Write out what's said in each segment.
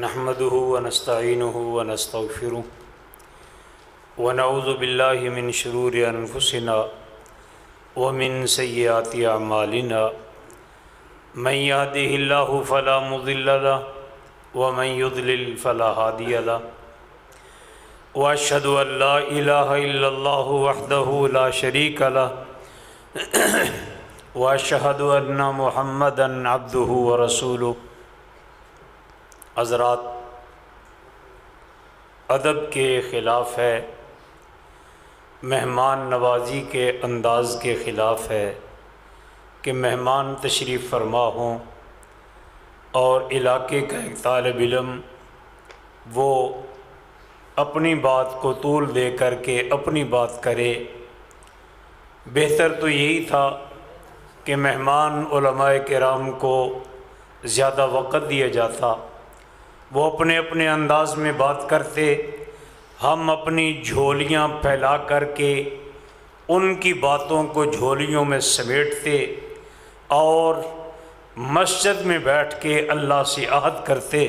نحمده ونستعینه ونستغفره ونعوذ باللہ من شرور انفسنا ومن سیئات اعمالنا من يهده الله فلا مضل له ومن يضلل فلا هادي له واشهد ان لا اله الا الله وحده لا شريك له واشهد ان محمدا عبده ورسوله۔ حضرات، ادب کے خلاف ہے، مہمان نوازی کے انداز کے خلاف ہے کہ مہمان تشریف فرما ہوں اور علاقے کا ایک طالب علم وہ اپنی بات کو طول دے کر کے اپنی بات کرے۔ بہتر تو یہی تھا کہ مہمان علماء کرام کو زیادہ وقت دیا جاتا، وہ اپنے اپنے انداز میں بات کرتے، ہم اپنی جھولیاں پھیلا کر کے ان کی باتوں کو جھولیوں میں سمیٹتے اور مسجد میں بیٹھ کے اللہ سے عہد کرتے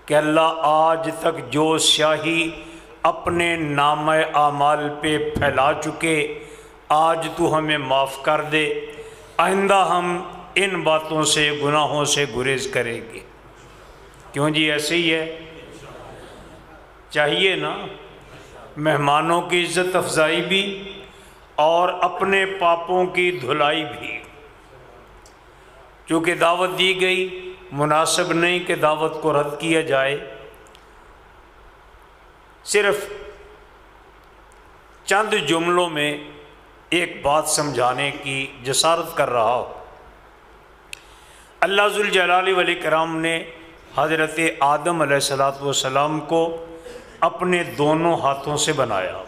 کہ اللہ آج تک جو سیاہی اپنے نامہ اعمال پہ پھیلا چکے آج تو ہمیں معاف کر دے، آئندہ ہم ان باتوں سے گناہوں سے گریز کریں گے۔ کیوں جی، ایسے ہی ہے، چاہیے نا، مہمانوں کی عزت افزائی بھی اور اپنے پاپوں کی دھلائی بھی۔ چونکہ دعوت دی گئی، مناسب نہیں کہ دعوت کو رد کیا جائے۔ صرف چند جملوں میں ایک بات سمجھانے کی جسارت کر رہا ہوں۔ اللہ ذوالجلال والاکرام نے حضرت آدم علیہ السلام کو اپنے دونوں ہاتھوں سے بنایا،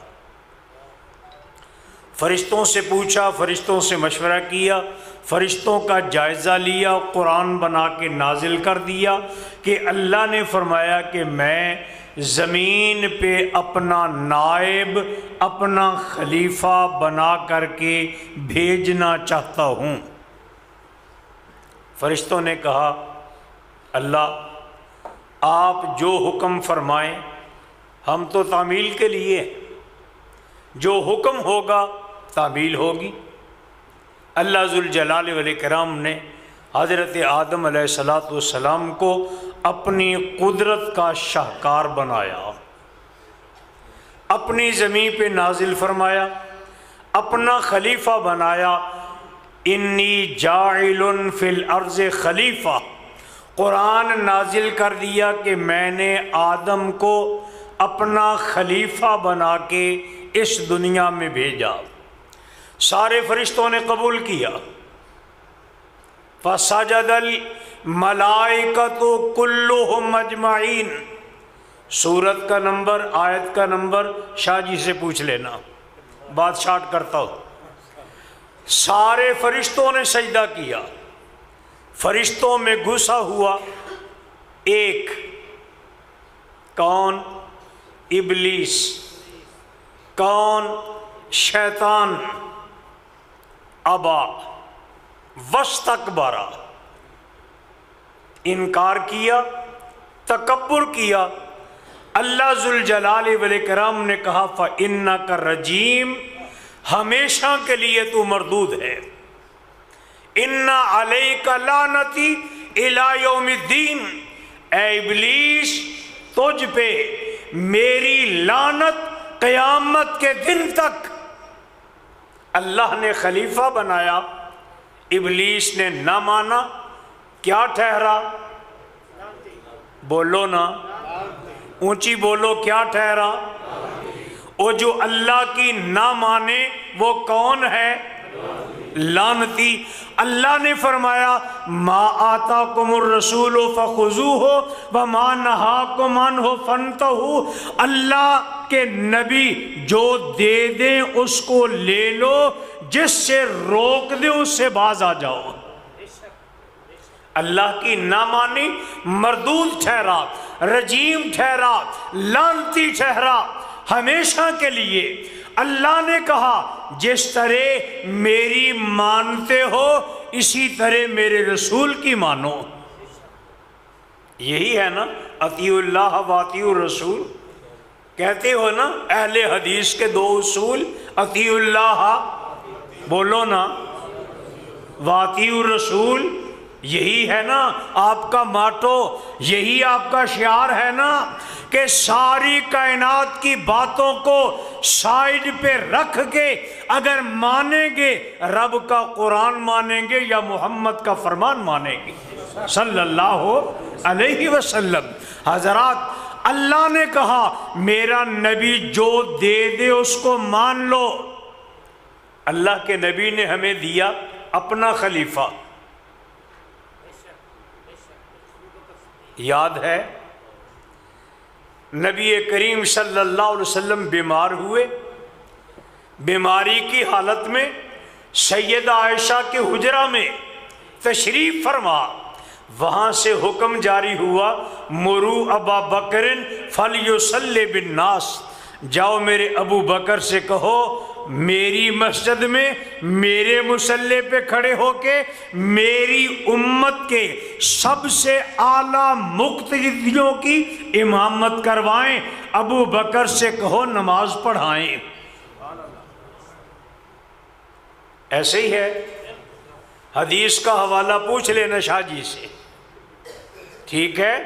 فرشتوں سے پوچھا، فرشتوں سے مشورہ کیا، فرشتوں کا جائزہ لیا، قرآن بنا کے نازل کر دیا کہ اللہ نے فرمایا کہ میں زمین پہ اپنا نائب، اپنا خلیفہ بنا کر کے بھیجنا چاہتا ہوں۔ فرشتوں نے کہا اللہ آپ جو حکم فرمائیں، ہم تو تعمیل کے لیے، جو حکم ہوگا تعمیل ہوگی۔ اللہ ذوالجلال والاکرام نے حضرت آدم علیہ السلام کو اپنی قدرت کا شاہکار بنایا، اپنی زمین پہ نازل فرمایا، اپنا خلیفہ بنایا۔ انی جاعل فی الارض خلیفہ، قرآن نازل کر دیا کہ میں نے آدم کو اپنا خلیفہ بنا کے اس دنیا میں بھیجا۔ سارے فرشتوں نے قبول کیا۔ فسجد الملائکۃ کلھم اجمعین، سورت کا نمبر، آیت کا نمبر شاہ جی سے پوچھ لینا، بات شارٹ کرتا ہوں۔ سارے فرشتوں نے سجدہ کیا۔ فرشتوں میں گھسا ہوا ایک، کون؟ ابلیس۔ کون؟ شیطان۔ ابا واستکبر، انکار کیا، تکبر کیا۔ اللہ ذوالجلال والاکرام نے کہا فَإِنَّكَ رَجِيمٌ، ہمیشہ کے لیے تو مردود ہے۔ اِنَّ عَلَيْكَ لَعْنَتِي إِلَى يَوْمِ الدِّينِ، اے ابلیس تجھ پہ میری لعنت قیامت کے دن تک۔ اللہ نے خلیفہ بنایا، ابلیس نے نہ مانا، کیا ٹھہرا؟ بولو نا، اونچی بولو، کیا ٹھہرا؟ وہ جو اللہ کی نہ مانے وہ کون ہے؟ لعنتی۔ اللہ نے فرمایا ما آتاکم الرسول فخذوہ وما نہاکم عنہ فانتہوا، اللہ کے نبی جو دے دیں اس کو لے لو، جس سے روک دے اس سے باز آ جاؤ۔ اللہ کی نہ مانی مردود ٹھہرا، رجیم ٹھہرا، لعنتی ٹھہرا، ہمیشہ کے لیے۔ اللہ نے کہا جس طرح میری مانتے ہو اسی طرح میرے رسول کی مانو۔ یہی ہے نا اطیعوا اللہ و اطیعوا الرسول، کہتے ہو نا اہل حدیث کے دو اصول، اطیعوا اللہ بولو نا و اطیعوا الرسول، یہی ہے نا آپ کا ماٹو، یہی آپ کا شعار ہے نا کہ ساری کائنات کی باتوں کو سائیڈ پہ رکھ کے اگر مانیں گے رب کا قرآن مانیں گے یا محمد کا فرمان مانیں گے صلی اللہ علیہ وسلم۔ حضرات اللہ نے کہا میرا نبی جو دے دے اس کو مان لو۔ اللہ کے نبی نے ہمیں دیا اپنا خلیفہ، یاد ہے نبی کریم صلی اللہ علیہ وسلم بیمار ہوئے، بیماری کی حالت میں سیدہ عائشہ کے حجرہ میں تشریف فرما، وہاں سے حکم جاری ہوا مرو ابا بکر فلیصلی بالناس، جاؤ میرے ابو بکر سے کہو میری مسجد میں میرے مصلی پہ کھڑے ہو کے میری امت کے سب سے اعلیٰ مقتدیوں کی امامت کروائیں، ابو بکر سے کہو نماز پڑھائیں۔ ایسے ہی ہے، حدیث کا حوالہ پوچھ لینا شاہ جی سے، ٹھیک ہے،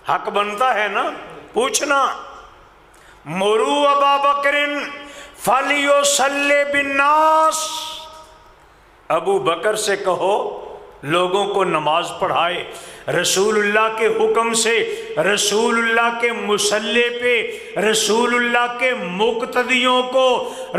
حق بنتا ہے نا پوچھنا۔ مرو ابا بکر فلیصلی بالناس، ابو بکر سے کہو لوگوں کو نماز پڑھائے۔ رسول اللہ کے حکم سے رسول اللہ کے مصلی پہ رسول اللہ کے مقتدیوں کو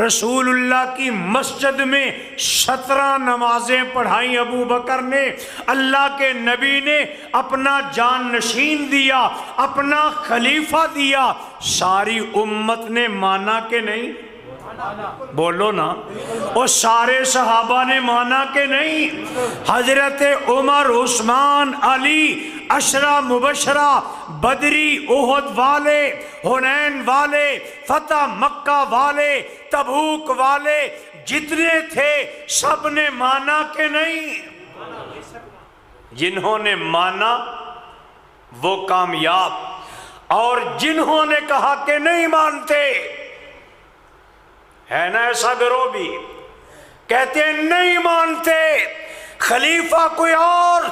رسول اللہ کی مسجد میں 17 نمازیں پڑھائیں ابو بکر نے۔ اللہ کے نبی نے اپنا جان نشین دیا، اپنا خلیفہ دیا، ساری امت نے مانا کہ نہیں؟ بولو نا، اور سارے صحابہ نے مانا کہ نہیں؟ حضرت عمر، عثمان، علی، عشرہ مبشرہ، بدری، احد والے، حنین والے، فتح مکہ والے، تبوک والے، جتنے تھے سب نے مانا کہ نہیں؟ جنہوں نے مانا وہ کامیاب، اور جنہوں نے کہا کہ نہیں مانتے، ہے نا ایسا گروہ بھی کہتے ہیں نہیں مانتے خلیفہ کوئی اور،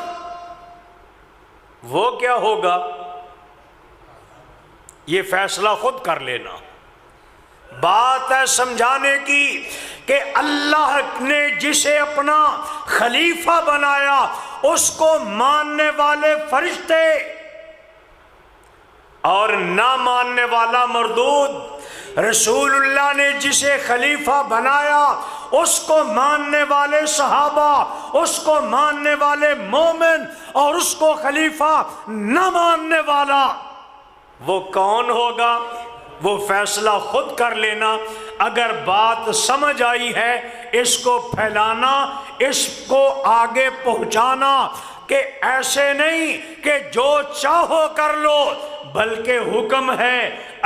وہ کیا ہوگا یہ فیصلہ خود کر لینا۔ بات ہے سمجھانے کی کہ اللہ نے جسے اپنا خلیفہ بنایا اس کو ماننے والے فرشتے اور نہ ماننے والا مردود۔ رسول اللہ نے جسے خلیفہ بنایا اس کو ماننے والے صحابہ، اس کو ماننے والے مومن، اور اس کو خلیفہ نہ ماننے والا وہ کون ہوگا؟ وہ فیصلہ خود کر لینا۔ اگر بات سمجھ آئی ہے اس کو پھیلانا، اس کو آگے پہنچانا، کہ ایسے نہیں کہ جو چاہو کر لو، بلکہ حکم ہے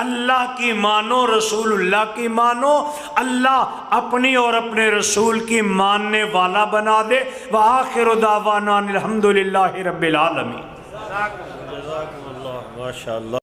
اللہ کی مانو، رسول اللہ کی مانو، اللہ اپنی اور اپنے رسول کی ماننے والا بنا دے۔ وآخر دعوانا الحمدللہ رب العالمین۔ جزاکم اللہ، ماشاءاللہ۔